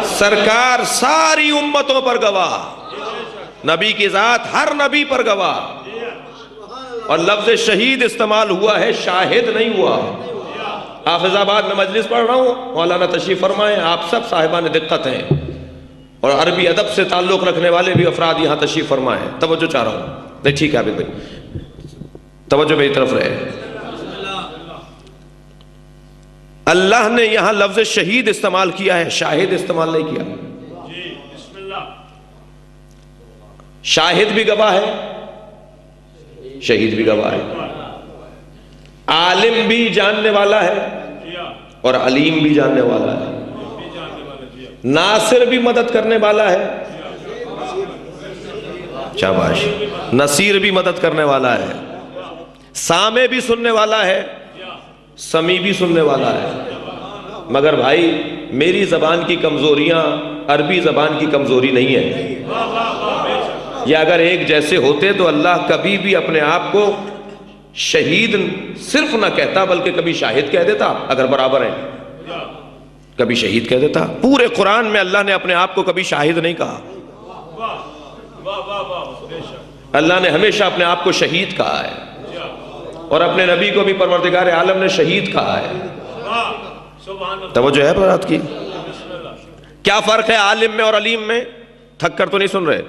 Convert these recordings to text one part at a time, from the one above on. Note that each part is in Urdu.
سرکار ساری امتوں پر گواہ، نبی کی ذات ہر نبی پر گواہ، اور لفظ شہید استعمال ہوا ہے، شاہد نہیں ہوا۔ حافظ آباد میں مجلس پڑھ رہا ہوں، مولانا تشریف فرمائیں، آپ سب صاحبان دقت ہیں اور عربی ادب سے تعلق رکھنے والے بھی افراد یہاں تشریف فرمائیں، توجہ چاہ رہا ہوں۔ نہیں ٹھیک ہے عابد بھائی، توجہ میری طرف رہے۔ اللہ نے یہاں لفظ شہید استعمال کیا ہے، شاہد استعمال نہیں کیا۔ شاہد بھی گواہ ہے، شہید بھی گواہ ہے، عالم بھی جاننے والا ہے اور علیم بھی جاننے والا ہے، ناصر بھی مدد کرنے والا ہے، شاباش، نصیر بھی مدد کرنے والا ہے، سامع بھی سننے والا ہے، سمیع بھی سننے والا ہے۔ مگر بھائی میری زبان کی کمزوریاں عربی زبان کی کمزوری نہیں ہے، یا اگر ایک جیسے ہوتے تو اللہ کبھی بھی اپنے آپ کو شہید صرف نہ کہتا بلکہ کبھی شاہد کہہ دیتا، اگر برابر ہیں کبھی شہید کہہ دیتا۔ پورے قرآن میں اللہ نے اپنے آپ کو کبھی شاہد نہیں کہا، اللہ نے ہمیشہ اپنے آپ کو شہید کہا ہے، اور اپنے نبی کو بھی پروردگار عالم نے شہید کہا ہے۔ توجہ ہے بات کی؟ کیا فرق ہے عالم میں اور علیم میں؟ تھک کر تو نہیں سن رہے؟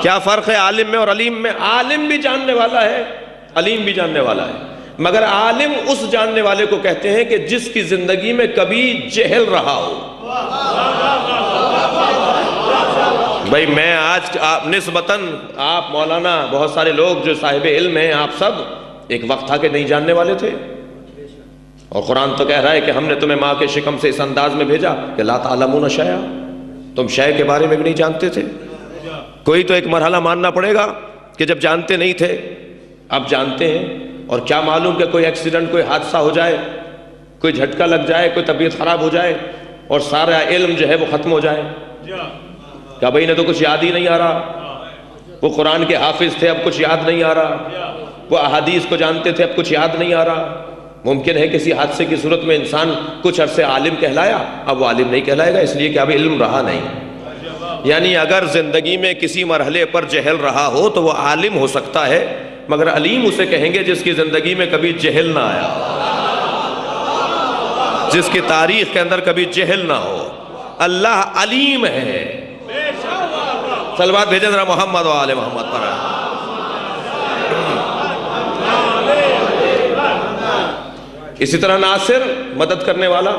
کیا فرق ہے عالم میں اور علیم میں؟ عالم بھی جاننے والا ہے، علیم بھی جاننے والا ہے، مگر عالم اس جاننے والے کو کہتے ہیں کہ جس کی زندگی میں کبھی جہل رہا ہو۔ بھئی میں آج نسبتاً آپ مولانا بہت سارے لوگ جو صاحب علم ہیں، آپ سب ایک وقت تھا کہ نہیں جاننے والے تھے، اور قرآن تو کہہ رہا ہے کہ ہم نے تمہیں ماں کے شکم سے اس انداز میں بھیجا کہ لا تعلمون شیئا، تم شے کے بارے میں بھی نہیں جانتے تھے۔ کوئی تو ایک مرحلہ ماننا پڑے گا کہ جب جانتے نہیں تھے اب جانتے ہیں، اور کیا معلوم کہ کوئی ایکسیڈنٹ، کوئی حادثہ ہو جائے، کوئی جھٹکا لگ جائے، کوئی طبیعت خراب ہو جائے اور سارا علم جو ہے وہ ختم ہو جائے۔ کیا بھائی نے تو کچھ یاد ہی نہیں آ رہا، وہ قرآن کے حافظ تھے اب کچھ یاد نہیں آ رہا، وہ احادیث کو جانتے تھے اب کچھ یاد نہیں آ رہا۔ ممکن ہے کسی حادثے کی صورت میں انسان کچھ عرصے عالم کہلایا، اب وہ عالم نہیں کہلائے گا، اس لیے کہ اب علم رہا نہیں۔ یعنی اگر زندگی میں کسی مرحلے پر جہل رہا ہو تو وہ عالم ہو سکتا ہے، مگر علیم اسے کہیں گے جس کی زندگی میں کبھی جہل نہ آیا، جس کی تاریخ کے اندر کبھی جہل نہ ہو۔ اللہ علیم ہے۔ صلوات بھیجیں ذرا محمد و آل محمد پر۔ اسی طرح ناصر مدد کرنے والا۔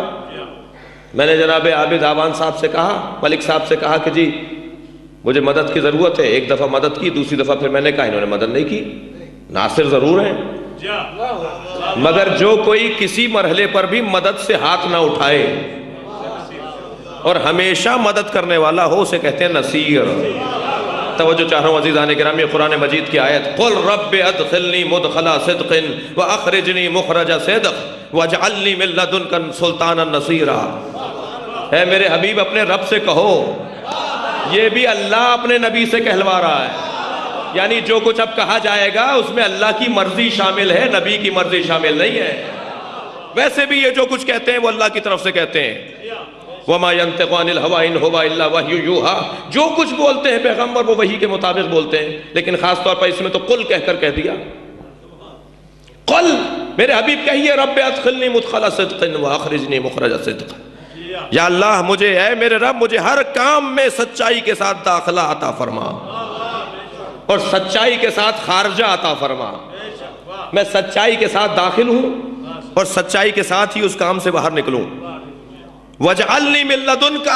میں نے جناب عابد آوان صاحب سے کہا، ملک صاحب سے کہا کہ جی مجھے مدد کی ضرورت ہے، ایک دفعہ مدد کی، دوسری دفعہ پھر میں نے کہا انہوں نے مدد نہیں کی۔ ناصر ضرور ہیں، مگر جو کوئی کسی مرحلے پر بھی مدد سے ہاتھ نہ اٹھائے اور ہمیشہ مدد کرنے والا ہو، اسے کہتے ہیں نصیر۔ توجہ چاہ رہا ہوں عزیزان گرامی، قرآن مجید کی آیت، قل رب ادخلنی مدخل صدق واخرجنی مخرج صدق واجعلنی من لدنک سلطانا نصیرا۔ اے میرے حبیب اپنے رب سے کہو، یہ بھی اللہ اپنے نبی سے کہلوا رہا ہے، یعنی جو کچھ اب کہا جائے گا اس میں اللہ کی مرضی شامل ہے، نبی کی مرضی شامل نہیں ہے۔ ویسے بھی یہ جو کچھ کہتے ہیں وہ اللہ کی طرف سے کہتے ہیں۔ وَمَا يَنْتِقُ عَنِ الْهَوَىٰ إِنْ هُوَ إِلَّا وَحْيٌ يُوحَىٰ، جو کچھ بولتے ہیں پیغمبر وہ وحی کے مطابق بولتے ہیں، لیکن خاص طور پر اس میں تو قل کہہ کر کہہ دیا۔ قل، میرے حبیب کہیے، رب ادخلنی مدخل صدق واخرجنی مخرج صدق، یا اللہ مجھے، اے میرے رب مجھے ہر کام میں سچائی کے ساتھ داخلہ عطا فرما اور سچائی کے ساتھ خارجہ عطا فرما۔ میں سچائی کے ساتھ داخل ہوں اور سچائی کے ساتھ ہی اس کام سے باہر نکلوں۔ وَجْعَلْنِي مِن لَدُنْكَ،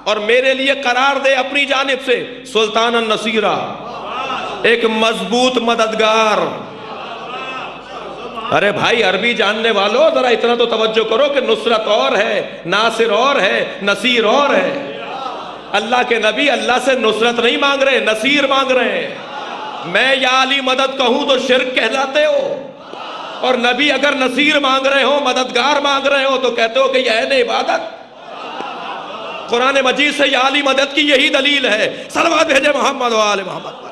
اور میرے لیے قرار دے اپنی جانب سے سلطانا نصیرا، ایک مضبوط مددگار۔ ارے بھائی عربی جاننے والوں ذرا اتنا تو توجہ کرو کہ نصرت اور ہے، ناصر اور ہے، نصیر اور ہے۔ اللہ کے نبی اللہ سے نصرت نہیں مانگ رہے، نصیر مانگ رہے ہیں۔ میں یا علی مدد کہوں تو شرک کہلاتے ہو، اور نبی اگر نصیر مانگ رہے ہو، مددگار مانگ رہے ہو تو کہتے ہو کہ یہ عین عبادت۔ قرآن مجید سے یا علی مدد کی یہی دلیل ہے۔ صلوات بھیجے محمد و آل محمد۔